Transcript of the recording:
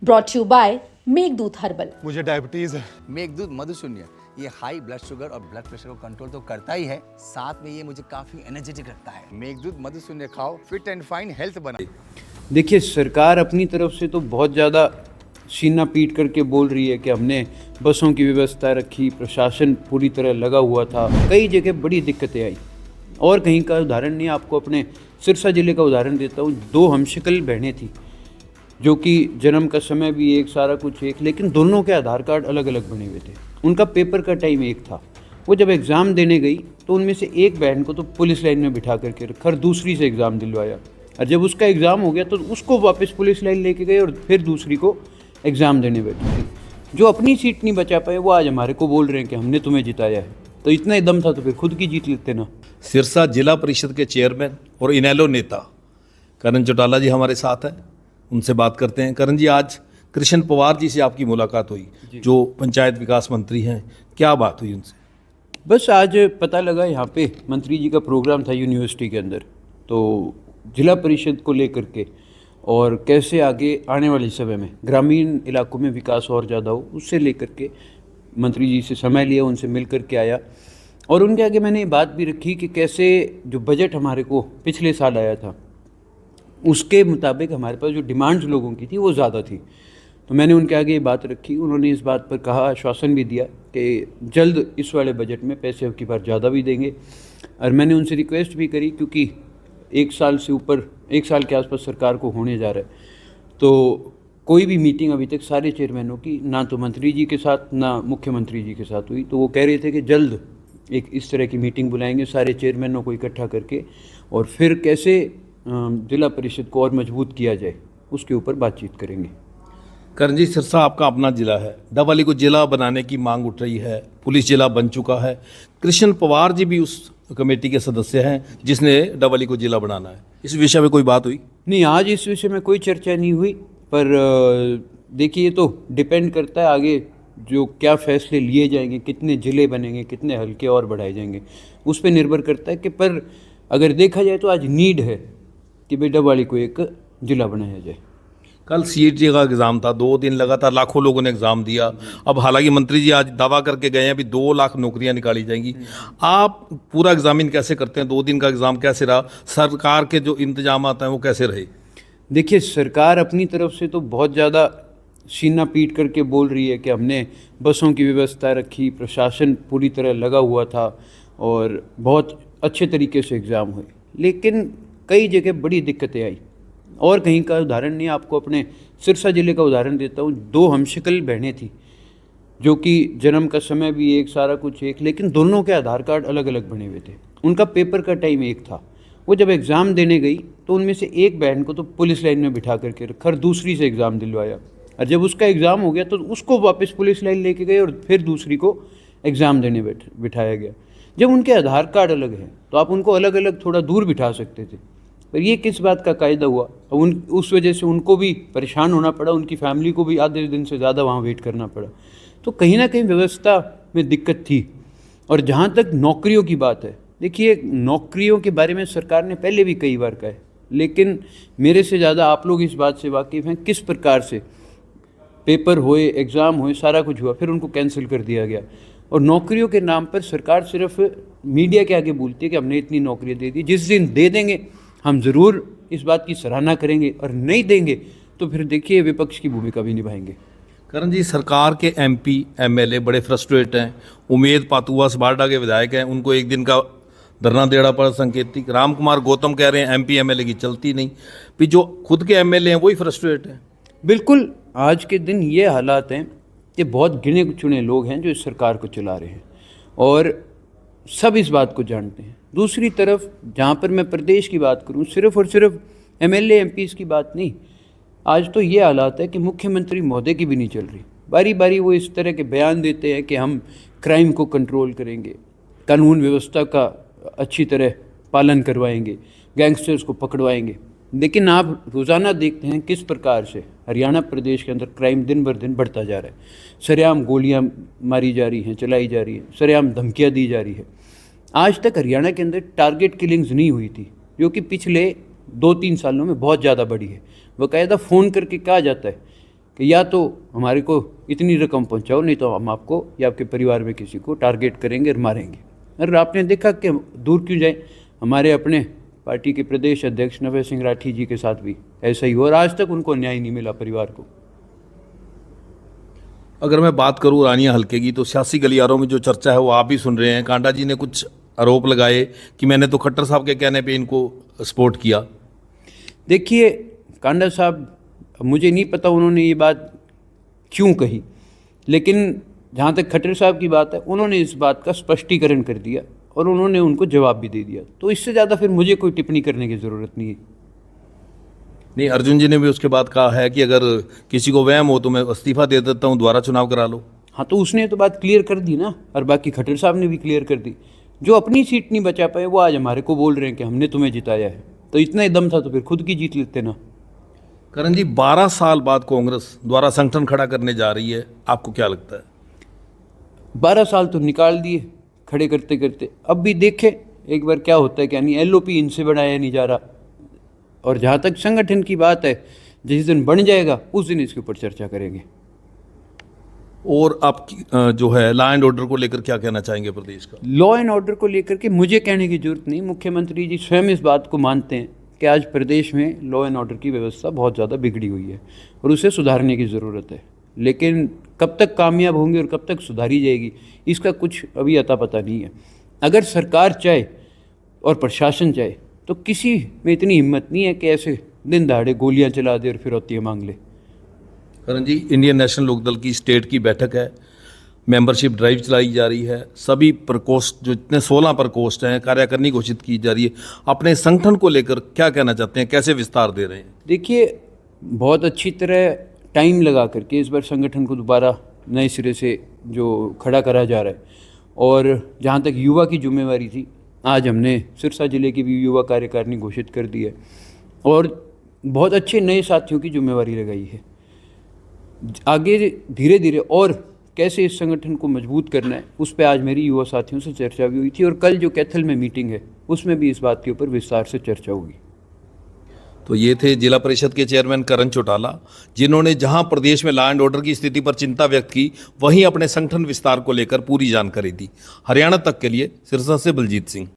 Brought you by Meghdoot herbal. मुझे diabetes है। मेघदूत मधुशून्य ये हाई ब्लड शुगर और ब्लड प्रेशर को कंट्रोल तो करता ही है, साथ में ये मुझे काफी एनर्जेटिक रखता है। मेघदूत मधुशून्य खाओ, फिट एंड फाइन हेल्थ बना। देखिए, सरकार अपनी तरफ से तो बहुत ज़्यादा सीना पीट करके बोल रही है कि हमने बसों की व्यवस्था रखी, प्रशासन पूरी तरह लगा हुआ था। कई जगह बड़ी दिक्कतें आई और कहीं का उदाहरण नहीं, आपको अपने सिरसा जिले का उदाहरण देता हूँ। 2 हमशक्ल बहनें थी जो कि जन्म का समय भी एक, सारा कुछ एक, लेकिन दोनों के आधार कार्ड अलग अलग बने हुए थे। उनका पेपर का टाइम एक था। वो जब एग्ज़ाम देने गई तो उनमें से एक बहन को तो पुलिस लाइन में बिठा करके रखा और दूसरी से एग्ज़ाम दिलवाया, और जब उसका एग्ज़ाम हो गया तो उसको वापस पुलिस लाइन लेके गए और फिर दूसरी को एग्ज़ाम देने बैठी थी। जो अपनी सीट नहीं बचा पाए वो आज हमारे को बोल रहे हैं कि हमने तुम्हें जिताया है। तो इतना ही दम था तो फिर खुद की जीत लेते ना। सिरसा जिला परिषद के चेयरमैन और इनेलो नेता करण चौटाला जी हमारे साथ हैं, उनसे बात करते हैं। करण जी, आज कृष्ण पवार जी से आपकी मुलाकात हुई, जो पंचायत विकास मंत्री हैं, क्या बात हुई उनसे? बस आज पता लगा यहाँ पे मंत्री जी का प्रोग्राम था यूनिवर्सिटी के अंदर, तो जिला परिषद को लेकर के और कैसे आगे आने वाले समय में ग्रामीण इलाकों में विकास और ज़्यादा हो, उससे लेकर के मंत्री जी से समय लिया, उनसे मिल कर के आया। और उनके आगे मैंने ये बात भी रखी कि कैसे जो बजट हमारे को पिछले साल आया था उसके मुताबिक हमारे पास जो डिमांड्स लोगों की थी वो ज़्यादा थी। तो मैंने उनके आगे ये बात रखी, उन्होंने इस बात पर कहा, आश्वासन भी दिया कि जल्द इस वाले बजट में पैसे अब की बार ज़्यादा भी देंगे। और मैंने उनसे रिक्वेस्ट भी करी, क्योंकि 1 साल से ऊपर, 1 साल के आसपास सरकार को होने जा रहा है, तो कोई भी मीटिंग अभी तक सारे चेयरमैनों की ना तो मंत्री जी के साथ ना मुख्यमंत्री जी के साथ हुई। तो वो कह रहे थे कि जल्द एक इस तरह की मीटिंग बुलाएंगे सारे चेयरमैनों को इकट्ठा करके, और फिर कैसे जिला परिषद को और मजबूत किया जाए उसके ऊपर बातचीत करेंगे। करण जी, सिरसा आपका अपना जिला है, डबवाली को जिला बनाने की मांग उठ रही है, पुलिस जिला बन चुका है। कृष्ण पवार जी भी उस कमेटी के सदस्य हैं जिसने डबवाली को जिला बनाना है। इस विषय में कोई बात हुई? नहीं, आज इस विषय में कोई चर्चा नहीं हुई, पर देखिए ये तो डिपेंड करता है आगे जो क्या फैसले लिए जाएंगे, कितने ज़िले बनेंगे, कितने हल्के और बढ़ाए जाएंगे, उस पर निर्भर करता है। कि पर अगर देखा जाए तो आज नीड है कि भाई डबवाली को एक ज़िला बनाया जाए। कल सीईटी का एग्ज़ाम था, 2 दिन लगातार लाखों लोगों ने एग्ज़ाम दिया। अब हालांकि मंत्री जी आज दावा करके गए हैं अभी 2 लाख नौकरियां निकाली जाएंगी। आप पूरा एग्जामिन कैसे करते हैं? 2 दिन का एग्ज़ाम कैसे रहा? सरकार के जो इंतजाम हैं वो कैसे रहे? देखिए, सरकार अपनी तरफ से तो बहुत ज़्यादा सीना पीट करके बोल रही है कि हमने बसों की व्यवस्था रखी, प्रशासन पूरी तरह लगा हुआ था और बहुत अच्छे तरीके से एग्ज़ाम हुए, लेकिन कई जगह बड़ी दिक्कतें आई और कहीं का उदाहरण नहीं, आपको अपने सिरसा जिले का उदाहरण देता हूँ। 2 हमशक्ल बहनें थी जो कि जन्म का समय भी एक, सारा कुछ एक, लेकिन दोनों के आधार कार्ड अलग अलग बने हुए थे। उनका पेपर का टाइम एक था। वो जब एग्ज़ाम देने गई तो उनमें से एक बहन को तो पुलिस लाइन में बिठा करके रखा और दूसरी से एग्ज़ाम दिलवाया, और जब उसका एग्ज़ाम हो गया तो उसको वापस पुलिस लाइन लेके गए और फिर दूसरी को एग्ज़ाम देने बिठाया गया। जब उनके आधार कार्ड अलग हैं तो आप उनको अलग अलग थोड़ा दूर बिठा सकते थे, पर ये किस बात का कायदा हुआ? उस वजह से उनको भी परेशान होना पड़ा, उनकी फैमिली को भी आधे दिन से ज़्यादा वहाँ वेट करना पड़ा। तो कहीं ना कहीं व्यवस्था में दिक्कत थी। और जहाँ तक नौकरियों की बात है, देखिए, नौकरियों के बारे में सरकार ने पहले भी कई बार कहा है, लेकिन मेरे से ज़्यादा आप लोग इस बात से वाकिफ़ हैं किस प्रकार से पेपर हुए, एग्ज़ाम हुए, सारा कुछ हुआ, फिर उनको कैंसिल कर दिया गया। और नौकरियों के नाम पर सरकार सिर्फ मीडिया के आगे बोलती है कि हमने इतनी नौकरियाँ दे दी। जिस दिन दे देंगे हम ज़रूर इस बात की सराहना करेंगे, और नहीं देंगे तो फिर देखिए विपक्ष की भूमिका भी निभाएंगे। करण जी, सरकार के एमपी एमएलए बड़े फ्रस्ट्रेट हैं। उमेद पातुआ सबारडा के विधायक हैं, उनको 1 दिन का धरना देना पड़ा सांकेतिक। राम कुमार गौतम कह रहे हैं एमपी एमएलए की चलती नहीं। फिर जो खुद के एमएलए हैं वही फ्रस्ट्रेट हैं। बिल्कुल, आज के दिन ये हालात हैं कि बहुत गिने चुने लोग हैं जो इस सरकार को चला रहे हैं और सब इस बात को जानते हैं। दूसरी तरफ जहाँ पर मैं प्रदेश की बात करूँ, सिर्फ और सिर्फ एमएलए एमपीज़ की बात नहीं, आज तो ये हालात है कि मुख्यमंत्री महोदय की भी नहीं चल रही। बारी बारी वो इस तरह के बयान देते हैं कि हम क्राइम को कंट्रोल करेंगे, कानून व्यवस्था का अच्छी तरह पालन करवाएंगे, गैंगस्टर्स को पकड़वाएंगे, लेकिन आप रोज़ाना देखते हैं किस प्रकार से हरियाणा प्रदेश के अंदर क्राइम दिन बर दिन बढ़ता जा रहा है। सरेआम गोलियां मारी जा रही हैं, चलाई जा रही हैं, सरेआम धमकियां दी जा रही है। आज तक हरियाणा के अंदर टारगेट किलिंग्स नहीं हुई थी, जो कि पिछले 2-3 सालों में बहुत ज़्यादा बढ़ी है। बाकायदा फ़ोन करके कहा जाता है कि या तो हमारे को इतनी रकम पहुंचाओ, नहीं तो हम आपको या आपके परिवार में किसी को टारगेट करेंगे और मारेंगे। और आपने देखा कि दूर क्यों जाए, हमारे अपने पार्टी के प्रदेश अध्यक्ष नवय सिंह राठी जी के साथ भी ऐसा ही हुआ और आज तक उनको न्याय नहीं मिला परिवार को। अगर मैं बात करूं रानिया हल्के की, तो सियासी गलियारों में जो चर्चा है वो आप भी सुन रहे हैं। कांडा जी ने कुछ आरोप लगाए कि मैंने तो खट्टर साहब के कहने पे इनको सपोर्ट किया। देखिए कांडा साहब, मुझे नहीं पता उन्होंने ये बात क्यों कही, लेकिन जहाँ तक खट्टर साहब की बात है, उन्होंने इस बात का स्पष्टीकरण कर दिया और उन्होंने उनको जवाब भी दे दिया। तो इससे ज़्यादा फिर मुझे कोई टिप्पणी करने की ज़रूरत नहीं है। नहीं, अर्जुन जी ने भी उसके बाद कहा है कि अगर किसी को वहम हो तो मैं इस्तीफा दे देता हूं, दोबारा चुनाव करा लो। हाँ, तो उसने तो बात क्लियर कर दी ना, और बाकी खट्टर साहब ने भी क्लियर कर दी। जो अपनी सीट नहीं बचा पाए वो आज हमारे को बोल रहे हैं कि हमने तुम्हें जिताया है। तो इतना ही दम था तो फिर खुद की जीत लेते ना। करण जी, 12 साल बाद कांग्रेस द्वारा संगठन खड़ा करने जा रही है, आपको क्या लगता है? 12 साल तो निकाल दिए खड़े करते करते, अब भी देखें एक बार क्या होता है। क्या नहीं, एलओपी इनसे बढ़ाया नहीं जा रहा। और जहाँ तक संगठन की बात है, जिस दिन बन जाएगा उस दिन इसके ऊपर चर्चा करेंगे। और आपकी जो है लॉ एंड ऑर्डर को लेकर क्या कहना चाहेंगे प्रदेश का? लॉ एंड ऑर्डर को लेकर के मुझे कहने की जरूरत नहीं, मुख्यमंत्री जी स्वयं इस बात को मानते हैं कि आज प्रदेश में लॉ एंड ऑर्डर की व्यवस्था बहुत ज़्यादा बिगड़ी हुई है और उसे सुधारने की ज़रूरत है। लेकिन कब तक कामयाब होंगे और कब तक सुधारी जाएगी, इसका कुछ अभी अता पता नहीं है। अगर सरकार चाहे और प्रशासन चाहे तो किसी में इतनी हिम्मत नहीं है कि ऐसे दिन दहाड़े गोलियां चला दे और फिरौतियाँ मांग ले। करण जी, इंडियन नेशनल लोकदल की स्टेट की बैठक है, मेंबरशिप ड्राइव चलाई जा रही है, सभी प्रकोष्ठ जो इतने 16 प्रकोष्ठ हैं कार्यकारिणी घोषित की जा रही है। अपने संगठन को लेकर क्या कहना चाहते हैं, कैसे विस्तार दे रहे हैं? देखिए, बहुत अच्छी तरह टाइम लगा करके इस बार संगठन को दोबारा नए सिरे से जो खड़ा करा जा रहा है। और जहाँ तक युवा की जिम्मेवारी थी, आज हमने सिरसा जिले की भी युवा कार्यकारिणी घोषित कर दी है और बहुत अच्छे नए साथियों की जिम्मेवारी लगाई है। आगे धीरे धीरे और कैसे इस संगठन को मजबूत करना है, उस पर आज मेरी युवा साथियों से चर्चा भी हुई थी और कल जो कैथल में मीटिंग है उसमें भी इस बात के ऊपर विस्तार से चर्चा होगी। तो ये थे जिला परिषद के चेयरमैन करण चौटाला, जिन्होंने जहां प्रदेश में लॉ एंड ऑर्डर की स्थिति पर चिंता व्यक्त की, वहीं अपने संगठन विस्तार को लेकर पूरी जानकारी दी। हरियाणा तक के लिए सिरसा से बलजीत सिंह।